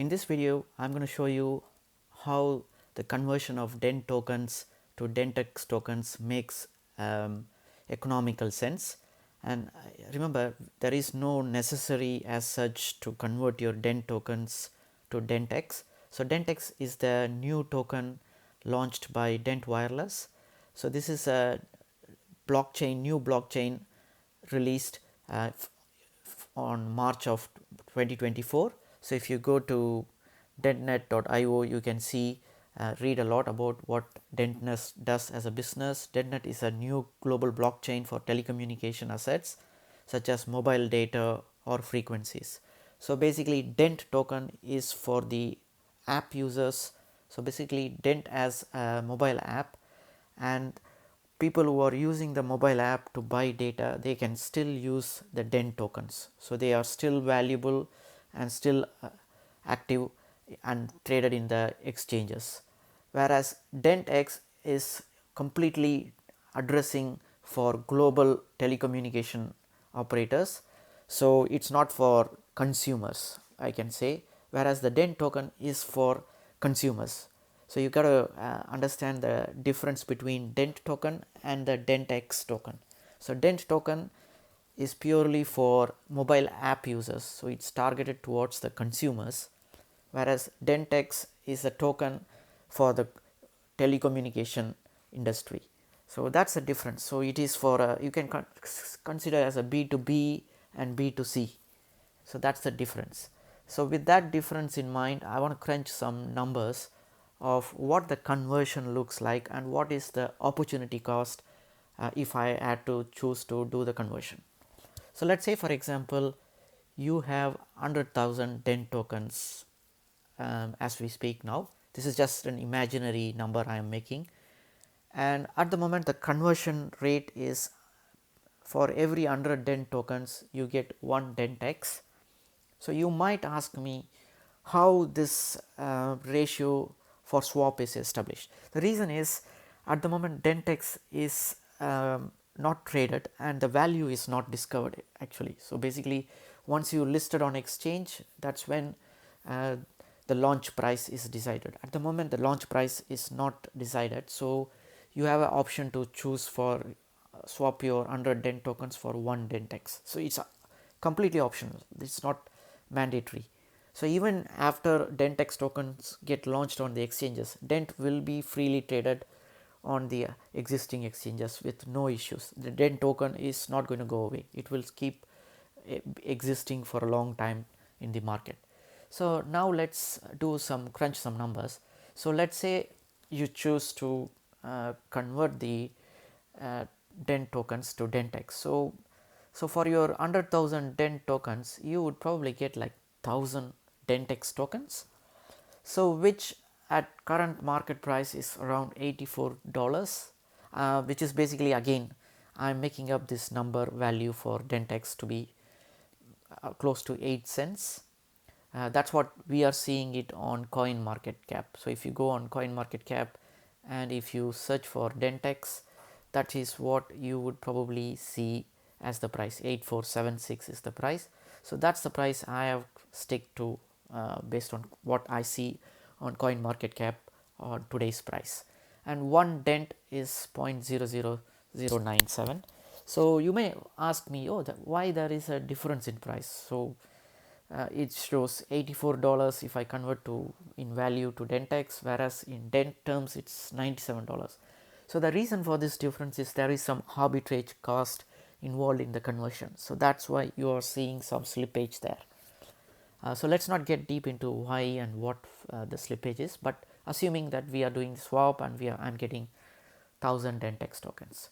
In this video, I am going to show you how the conversion of DENT tokens to DentX tokens makes economical sense. And remember, there is no necessary as such to convert your DENT tokens to DentX. So, DentX is the new token launched by Dent Wireless. So, this is a new blockchain released on March of 2024. So, if you go to dentnet.io, you can see read a lot about what DentNet does as a business. DentNet is a new global blockchain for telecommunication assets such as mobile data or frequencies. So, basically Dent token is for the app users. So, basically Dent as a mobile app, and people who are using the mobile app to buy data, they can still use the Dent tokens. So, they are still valuable and still active and traded in the exchanges, whereas DentX is completely addressing for global telecommunication operators. So, it is not for consumers, I can say, whereas the Dent token is for consumers. So, you got to understand the difference between Dent token and the DentX token. So, Dent token is purely for mobile app users. So, it is targeted towards the consumers, whereas DentX is a token for the telecommunication industry. So, that is the difference. So, it is for you can consider as a B2B and B2C. So, that is the difference. So, with that difference in mind, I want to crunch some numbers of what the conversion looks like and what is the opportunity cost if I had to choose to do the conversion. So, let us say for example, you have 100,000 DENT tokens as we speak now. This is just an imaginary number I am making, and at the moment the conversion rate is for every 100 DENT tokens you get 1 DentX. So, you might ask me how this ratio for swap is established. The reason is at the moment DentX is not traded and the value is not discovered actually. So, basically once you listed on exchange, that is when the launch price is decided. At the moment the launch price is not decided. So, you have an option to choose for swap your 100 DENT tokens for 1 DentX. So, it is completely optional, it is not mandatory. So, even after DentX tokens get launched on the exchanges, Dent will be freely traded on the existing exchanges with no issues. The Dent token is not going to go away, it will keep existing for a long time in the market. So, now let us do some crunch some numbers. So, let us say you choose to convert the Dent tokens to DentX. So, for your 100,000 Dent tokens, you would probably get like 1000 DentX tokens. So, which at current market price is around $84, which is basically, again I am making up this number value for DentX to be close to 8 cents. That is what we are seeing it on coin market cap. So, if you go on coin market cap and if you search for DentX, that is what you would probably see as the price. 8476 is the price. So, that is the price I have stick to based on what I see on coin market cap on today's price, and one Dent is 0.00097. So, you may ask me, oh, why there is a difference in price. So, it shows $84 if I convert to in value to DentX, whereas in Dent terms it is $97. So, the reason for this difference is there is some arbitrage cost involved in the conversion. So, that is why you are seeing some slippage there. So, let us not get deep into why and what the slippage is, but assuming that we are doing swap and I am getting 1000 DentX tokens.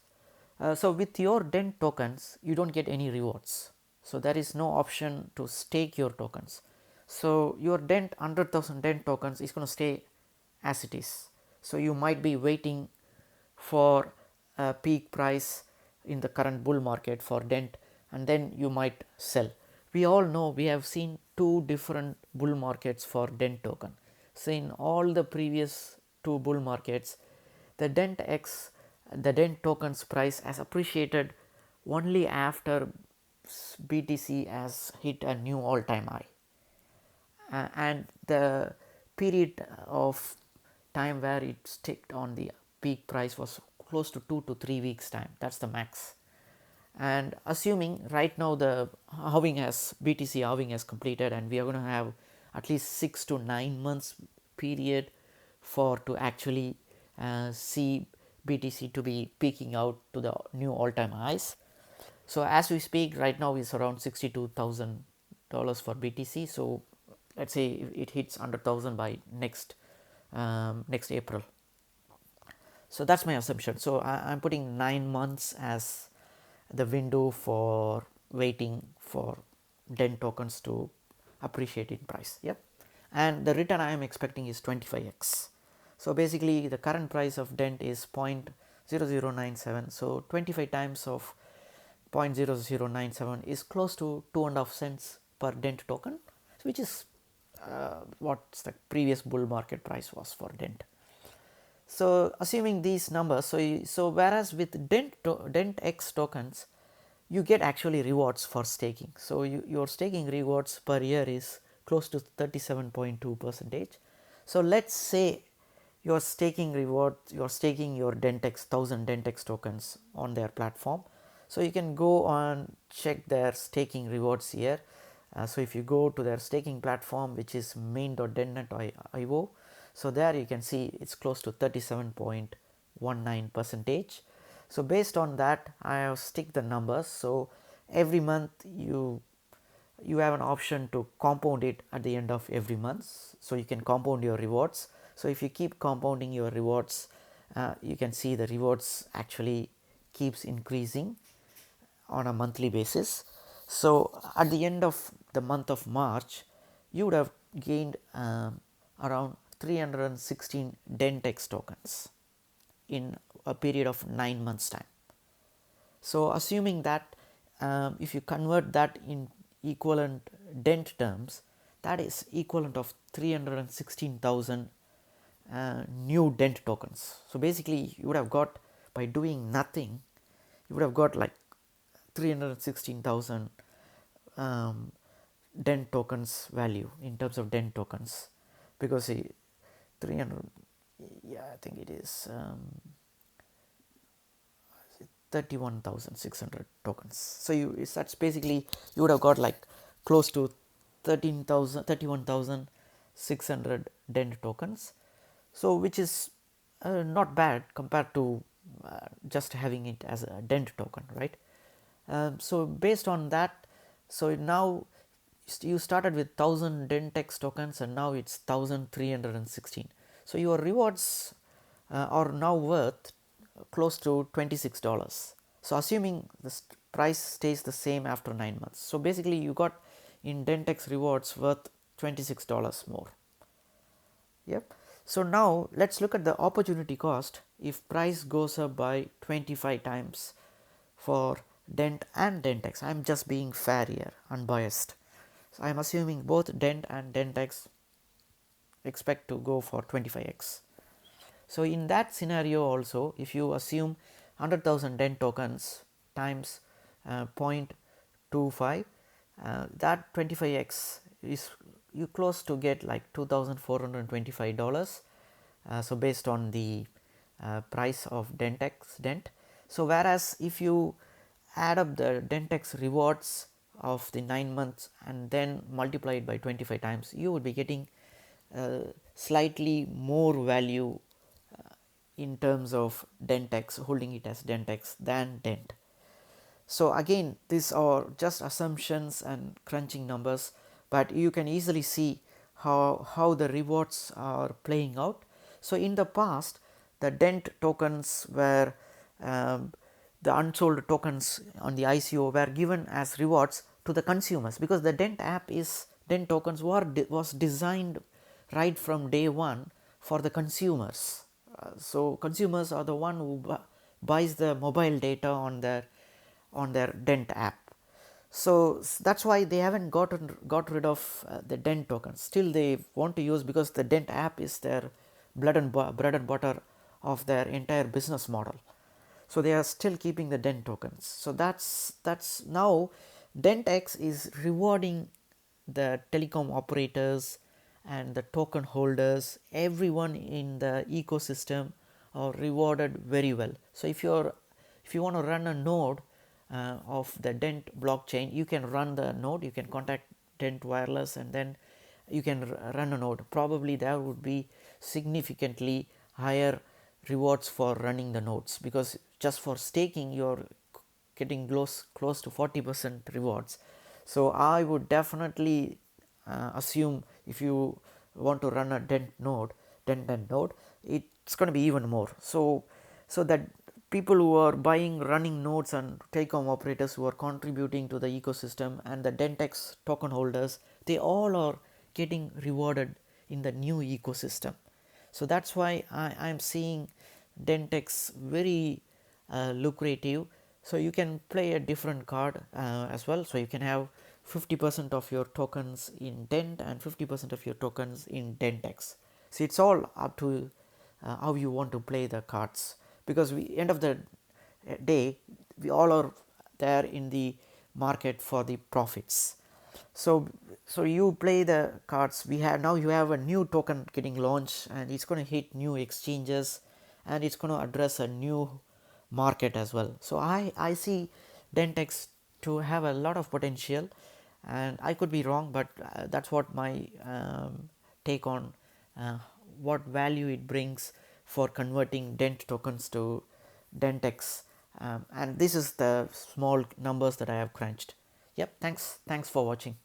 So, with your Dent tokens you do not get any rewards. So, there is no option to stake your tokens. So, your Dent 100,000 Dent tokens is going to stay as it is. So, you might be waiting for a peak price in the current bull market for Dent, and then you might sell. We all know, we have seen two different bull markets for Dent token. So, in all the previous two bull markets, the DentX, the Dent tokens price has appreciated only after BTC has hit a new all time high, and the period of time where it sticked on the peak price was close to 2 to 3 weeks time. That's the max. And assuming right now the halving has BTC halving has completed, and we are going to have at least 6 to 9 months period for to actually see BTC to be peaking out to the new all-time highs. So as we speak right now is around $62,000 for BTC. So let's say it hits 100,000 by next April. So that's my assumption. So I'm putting 9 months as the window for waiting for DENT tokens to appreciate in price. Yep. And the return I am expecting is 25x. So basically the current price of DENT is 0.0097. So 25 times of 0.0097 is close to 2.5 cents per DENT token, which is what the previous bull market price was for DENT. So assuming these numbers, so whereas with DentX tokens, you get actually rewards for staking. So your staking rewards per year is close to 37.2%. So let's say you're staking your DentX 1000 DentX tokens on their platform. So you can go on check their staking rewards here. So if you go to their staking platform, which is main.dentnet.io, so there you can see it's close to 37.19%. So based on that, I have stick the numbers. So every month you have an option to compound it at the end of every month. So you can compound your rewards. So if you keep compounding your rewards, you can see the rewards actually keeps increasing on a monthly basis. So at the end of the month of March, you would have gained around 316 DentX tokens in a period of 9 months time. So assuming that if you convert that in equivalent DENT terms, that is equivalent of 316,000 new DENT tokens. So basically you would have got, by doing nothing, you would have got like 316,000 DENT tokens value in terms of DENT tokens, because 300, yeah, I think it is 31,600 tokens. So that's basically you would have got like close to 31,600 DENT tokens. So which is not bad compared to just having it as a DENT token, right? So based on that, so now you started with 1000 DentX tokens and now it's 1316. So your rewards are now worth close to $26. So assuming the price stays the same after 9 months, so basically you got in DentX rewards worth $26 more. Yep. So now let's look at the opportunity cost if price goes up by 25 times for DENT and DentX. I am just being fair here, unbiased. So I am assuming both DENT and DentX expect to go for 25x. So in that scenario also, if you assume 100,000 DENT tokens times 0.25, that 25x is you close to get like $2,425. So based on the price of DENT. So whereas if you add up the DentX rewards of the 9 months and then multiply it by 25 times, you would be getting slightly more value in terms of DentX, holding it as DentX than DENT. So again, these are just assumptions and crunching numbers, but you can easily see how the rewards are playing out. So in the past, the DENT tokens were the unsold tokens on the ICO were given as rewards to the consumers, because the DENT tokens was designed right from day one for the consumers. So consumers are the one who buys the mobile data on their DENT app. So that's why they haven't got rid of the DENT tokens. Still they want to use, because the DENT app is their bread and butter of their entire business model. So they are still keeping the DENT tokens. So that's now DentX is rewarding the telecom operators and the token holders, everyone in the ecosystem are rewarded very well. So if you want to run a node of the Dent blockchain, you can run the node, you can contact Dent Wireless, and then you can run a node. Probably there would be significantly higher rewards for running the nodes, because just for staking you're getting close to 40% rewards. So I would definitely assume if you want to run a Dent node, it's going to be even more. So that people who are buying running nodes and telecom operators who are contributing to the ecosystem, and the DentX token holders, they all are getting rewarded in the new ecosystem. So that's why I am seeing DentX very lucrative. So you can play a different card as well. So you can have 50% of your tokens in Dent and 50% of your tokens in DentX. So it's all up to how you want to play the cards, because we end of the day we all are there in the market for the profits. So you play the cards. We have now, you have a new token getting launched, and it's going to hit new exchanges, and it's going to address a new market as well. So I see DentX to have a lot of potential, and I could be wrong, but that's what my take on uh, what value it brings for converting Dent tokens to DentX. And this is the small numbers that I have crunched. Yep, thanks for watching.